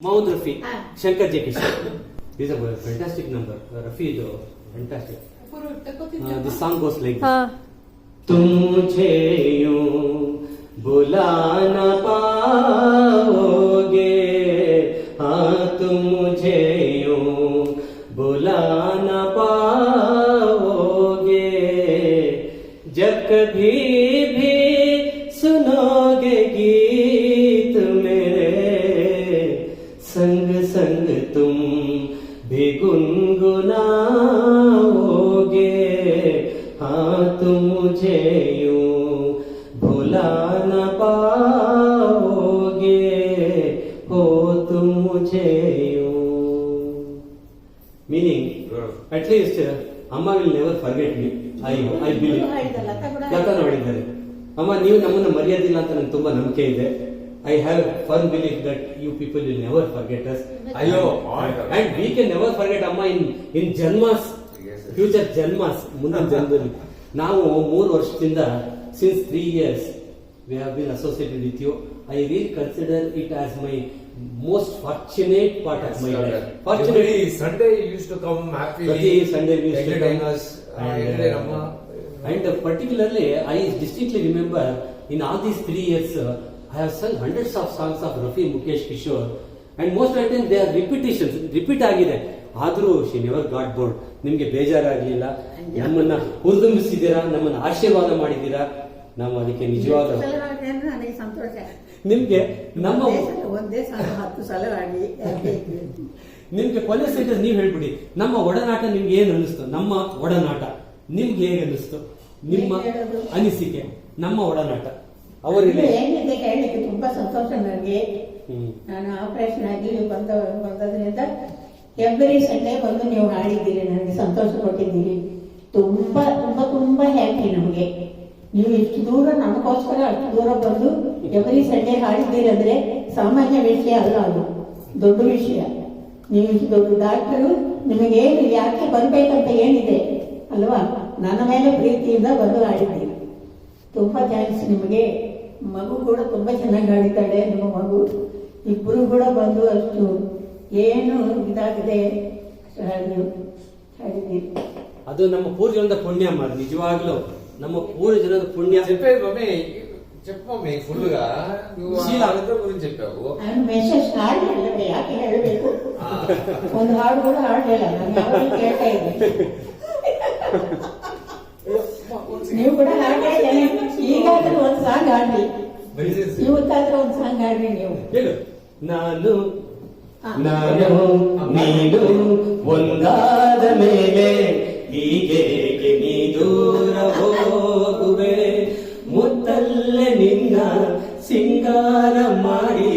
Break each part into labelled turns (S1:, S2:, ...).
S1: Mohammed Rafi, Shankar J. Kishore. This is a fantastic number. Rafi is fantastic. This song goes like this. तुम मुझे यूं बुला न पाओगे, हाँ तुम मुझे यूं बुला न पाओगे, जब कभी भी सुनोगे गीत मेरे, संग संग तुम भी गुनगुनाओगे, हाँ तुम मुझे यूं भुला न पाओगे, हो तुम मुझे यूं. Meaning, at least Amma will never forget me. I believe. ಯಾಕಂದ್ರೆ ನೋಡಿದ್ದಾರೆ ಅಮ್ಮ ನೀವು ನಮ್ಮನ್ನು ಮರೆಯೋದಿಲ್ಲ ಅಂತ ನಂಗೆ ತುಂಬಾ ನಂಬಿಕೆ ಇದೆ. I have firm belief that you people will never forget us. And we can never forget Amma in Janmas. Future ಜನ್ಮಾಸ್, ಮುಂದಿನ ಜನ್ಮದಲ್ಲಿ. ನಾವು 3 ವರ್ಷದಿಂದ since 3 years we have been associated with you. I really consider it as my most fortunate part of my life.
S2: Fortunately, Sunday you used to come happily.
S1: Every Sunday we used to come
S2: us.
S1: And particularly I distinctly remember in all these 3 years I have sung hundreds of songs of Rafi, Mukesh, Kishore, and most of the time they are repetitions, repeat ಆಗಿದೆ. ಆದ್ರೂ she never got bored. ನಿಮ್ಗೆ ಬೇಜಾರಾಗ್ಲಿಲ್ಲ, ನಮ್ಮನ್ನ ಹುರಿದುಂಬಿಸಿದ್ದೀರಾ, ನಮ್ಮನ್ನ ಆಶೀರ್ವಾದ ಮಾಡಿದ್ದೀರಾ. ನಾವು ಅದಕ್ಕೆ ನಿಜವಾದ
S3: ನನಗೆ ಸಂತೋಷ.
S1: ನಿಮ್ಗೆ ನಮ್ಮ
S3: ಒಂದೇ ಸಲ 10 ಸಲ ಆಡಿ
S1: ನಿಮ್ಗೆ ಕೊನೆ ಸೆಂಟೆನ್ಸ್ ನೀವ್ ಹೇಳ್ಬಿಡಿ. ನಮ್ಮ ಒಡನಾಟ ನಿಮ್ಗೆ ಏನ್ ಅನಿಸ್ತು? ನಮ್ಮ ಒಡನಾಟ ನಿಮ್ಗೆ ಹೇಗೆ ಅನಿಸ್ತು? ನಿಮ್ಮ ಅನಿಸಿಕೆ ನಮ್ಮ ಒಡನಾಟ ಅವರಿಗೆ
S3: ಏನಿದೆ ಹೇಳಲಿಕ್ಕೆ ತುಂಬಾ ಸಂತೋಷ ನನಗೆ. ನಾನು ಆಪರೇಷನ್ ಆಗಿ ಬಂದದ್ರಿಂದ ಎವ್ರಿ ಸಂಡೇ ಬಂದು ನೀವು ಹಾಡಿದ್ದೀರಿ, ನನಗೆ ಸಂತೋಷ ಕೊಟ್ಟಿದ್ದೀರಿ. ತುಂಬಾ ತುಂಬಾ ತುಂಬಾ ಹ್ಯಾಪಿ ನಮಗೆ. ನೀವು ಇಷ್ಟು ದೂರ ನಮಗೋಸ್ಕರ ಅಷ್ಟು ದೂರ ಬಂದು ಎವ್ರಿ ಸಂಡೇ ಹಾಡಿದ್ದೀರಿ ಅಂದ್ರೆ ಸಾಮಾನ್ಯ ವಿಷಯ ಅಲ್ಲ, ಅದು ದೊಡ್ಡ ವಿಷಯ. ನೀವು ಇಷ್ಟು ದೊಡ್ಡ ಡಾಕ್ಟರು, ನಿಮಗೇನು ಯಾಕೆ ಬರ್ಬೇಕಂತ ಏನಿದೆ ಅಲ್ವಾ? ನನ್ನ ಮೇಲೆ ಪ್ರೀತಿಯಿಂದ ಬಂದು ಹಾಡಿದ್ದೀರಿ. ತುಂಬಾ ಥ್ಯಾಂಕ್ಸ್ ನಿಮಗೆ. ಮಗು ಕೂಡ ತುಂಬಾ ಚೆನ್ನಾಗಿ ಹಾಡಿದ್ದಾಳೆ, ನಿಮ್ಮ ಮಗು. ಇಬ್ರು ಕೂಡ ಬಂದು ಅಷ್ಟು ಏನು ಇದಾಗದೆ ಹಾಡಿದ್ದೀರಿ.
S1: ಅದು ನಮ್ಮ ಪೂರ್ವಜನದ ಪುಣ್ಯ ಅಮ್ಮ, ನಿಜವಾಗ್ಲೂ ನಮ್ಮ ಪೂರ್ವಜನದ ಪುಣ್ಯ.
S2: చెప్పమే ఫుల్ గా గురించి చెప్పావు.
S3: ಮೆಸೇಜ್ ಹಾಡಲಿಲ್ಲ, ಯಾಕೆ ಹೇಳಬೇಕು? ಒಂದು ಹಾಡು ಕೂಡ ಹಾಡಲಿಲ್ಲ, ನಾನು ಯಾವಾಗ ಕೇಳ್ತಾ ಇದ್ದೆ. ನೀವು ಕೂಡ ಹಾಡ್ತಾ ಈಗಾದ್ರೂ ಒಂದು ಸಾಂಗ್ ಹಾಡ್ಲಿ, ಇವತ್ತಾದ್ರೂ ಒಂದು ಸಾಂಗ್ ಹಾಡ್ರಿ ನೀವು.
S1: ಹೇಳು. ನಾನು ನೀನು ಒಂದಾದ ಮೇಲೆ ಹೀಗೆ ನೀ ದೂರ ಹೋಗುವೆ, ಮುತ್ತಲ್ಲೇ ನಿನ್ನ ಸಿಂಗಾರ ಮಾಡಿ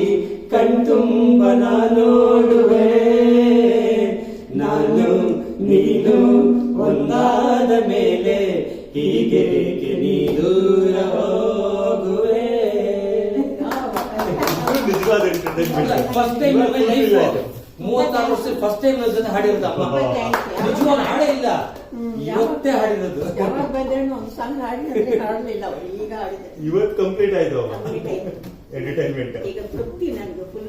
S1: ಕಣ್ತುಂಬ ನೋಡುವೆ. ನಾನು ನೀನು ಒಂದಾದ ಮೇಲೆ ಹೀಗೆ ನೀ ದೂರ ಹೋಗುವೆ. ಫಸ್ಟ್ ಟೈಮ್ ಲೈಫ್ 36 ವರ್ಷ ಫಸ್ಟ್ ಟೈಮ್ ನನ್ನ ಜೊತೆ ಹಾಡಿರೋದಮ್ಮ. ನಿಜವಾದ ಹಾಡೇ ಇಲ್ಲ, ಇವತ್ತೇ ಹಾಡಿರೋದು.
S3: ಯಾವಾಗ ಬಂದ್ರೆ ಒಂದು ಸಾಂಗ್ ಹಾಡಲಿಲ್ಲ, ಈಗ ಹಾಡಿದೆ.
S4: ಇವತ್ತು ಕಂಪ್ಲೀಟ್ ಆಯ್ತು ಎಂಟರ್ಟೈನ್ಮೆಂಟ್.
S3: ಈಗ ತೃಪ್ತಿ ನನಗೆ ಫುಲ್.